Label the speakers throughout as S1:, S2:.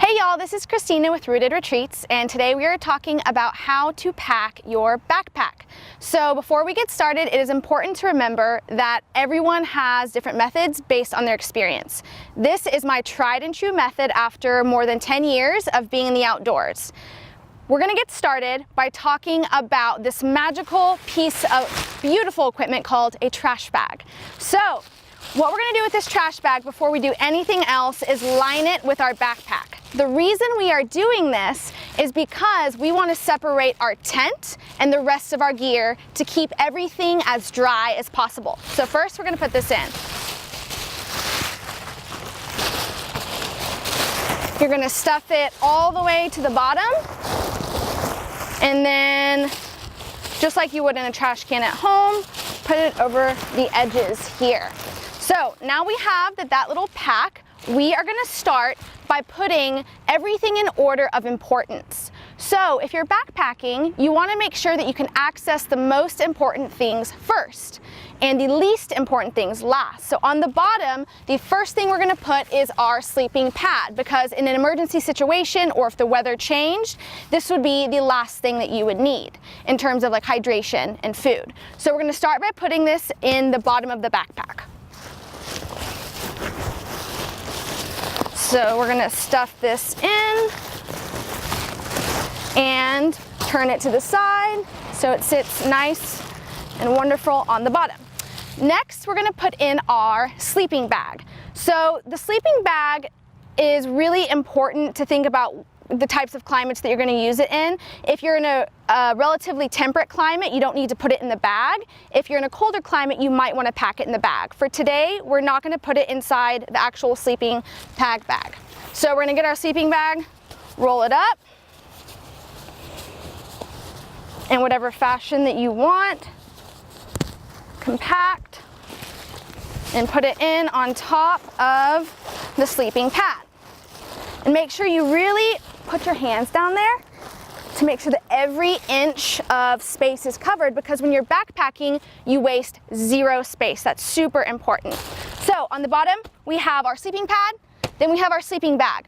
S1: Hey y'all, this is Christina with Rooted Retreats, and today we are talking about how to pack your backpack. So before we get started, it is important to remember that everyone has different methods based on their experience. This is my tried and true method after more than 10 years of being in the outdoors. We're gonna get started by talking about this magical piece of beautiful equipment called a trash bag. So what we're gonna do with this trash bag before we do anything else is line it with our backpack. The reason we are doing this is because we want to separate our tent and the rest of our gear to keep everything as dry as possible. So first we're going to put this in. You're going to stuff it all the way to the bottom, and then just like you would in a trash can at home, put it over the edges here. So now we have that little pack. We are going to start by putting everything in order of importance. So if you're backpacking, you want to make sure that you can access the most important things first and the least important things last. So on the bottom, the first thing we're going to put is our sleeping pad, because in an emergency situation or if the weather changed, this would be the last thing that you would need in terms of like hydration and food. So we're going to start by putting this in the bottom of the backpack. So we're gonna stuff this in and turn it to the side so it sits nice and wonderful on the bottom. Next, we're gonna put in our sleeping bag. So the sleeping bag is really important to think about the types of climates that you're going to use it in. If you're in a relatively temperate climate, you don't need to put it in the bag. If you're in a colder climate, you might want to pack it in the bag. For today, we're not going to put it inside the actual sleeping bag. So we're going to get our sleeping bag, roll it up in whatever fashion that you want, compact, and put it in on top of the sleeping pad. And make sure you really put your hands down there to make sure that every inch of space is covered, because when you're backpacking, you waste zero space. That's super important. So on the bottom, we have our sleeping pad, then we have our sleeping bag.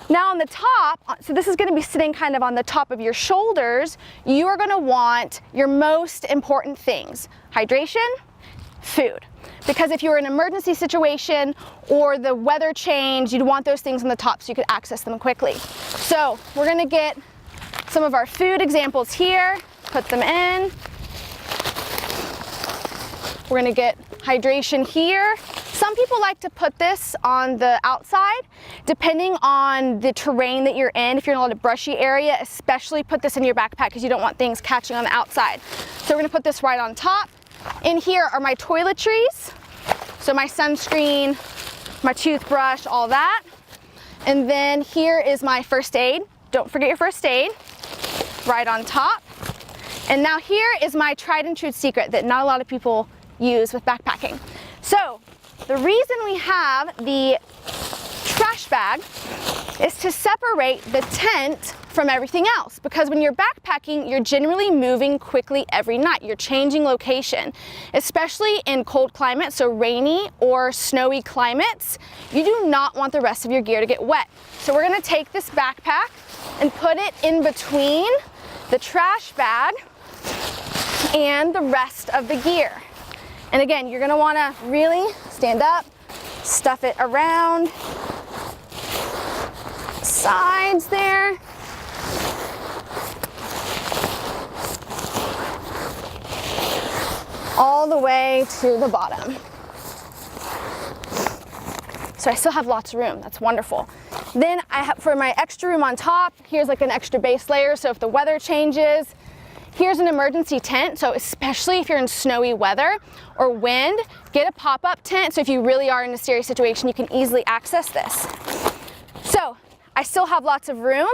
S1: Now on the top, so this is going to be sitting kind of on the top of your shoulders, you are going to want your most important things: hydration, food. Because if you're in an emergency situation or the weather changed, you'd want those things on the top so you could access them quickly. So we're gonna get some of our food examples here, put them in. We're gonna get hydration here. Some people like to put this on the outside, depending on the terrain that you're in. If you're in a lot of brushy area, especially put this in your backpack because you don't want things catching on the outside. So we're gonna put this right on top. In here are my toiletries, so my sunscreen, my toothbrush, all that. And then here is my first aid. Don't forget your first aid, right on top. And now here is my tried and true secret that not a lot of people use with backpacking. So the reason we have the trash bag is to separate the tent from everything else, because when you're backpacking, you're generally moving quickly every night. You're changing location, especially in cold climates, so rainy or snowy climates. You do not want the rest of your gear to get wet. So we're gonna take this backpack and put it in between the trash bag and the rest of the gear. And again, you're gonna wanna really stand up, stuff it around sides there. All the way to the bottom. So I still have lots of room. That's wonderful. Then I have, for my extra room on top, here's like an extra base layer, so if the weather changes. Here's an emergency tent, so especially if you're in snowy weather or wind, get a pop-up tent, so if you really are in a serious situation, you can easily access this. So I still have lots of room.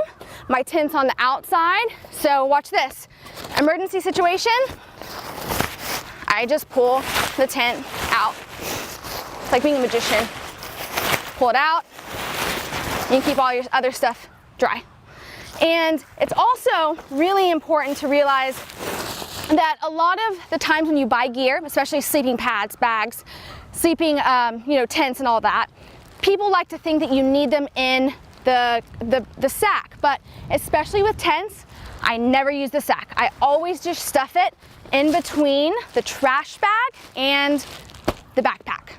S1: My tent's on the outside, so watch this. Emergency situation, I just pull the tent out. It's like being a magician. Pull it out, you can keep all your other stuff dry. And it's also really important to realize that a lot of the times when you buy gear, especially sleeping pads, bags, sleeping tents and all that, people like to think that you need them in the sack, but especially with tents, I never use the sack. I always just stuff it in between the trash bag and the backpack.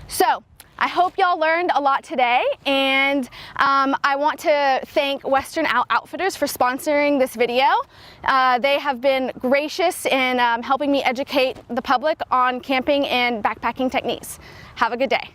S1: So I hope y'all learned a lot today, and I want to thank Western Outfitters for sponsoring this video. They have been gracious in helping me educate the public on camping and backpacking techniques. Have a good day.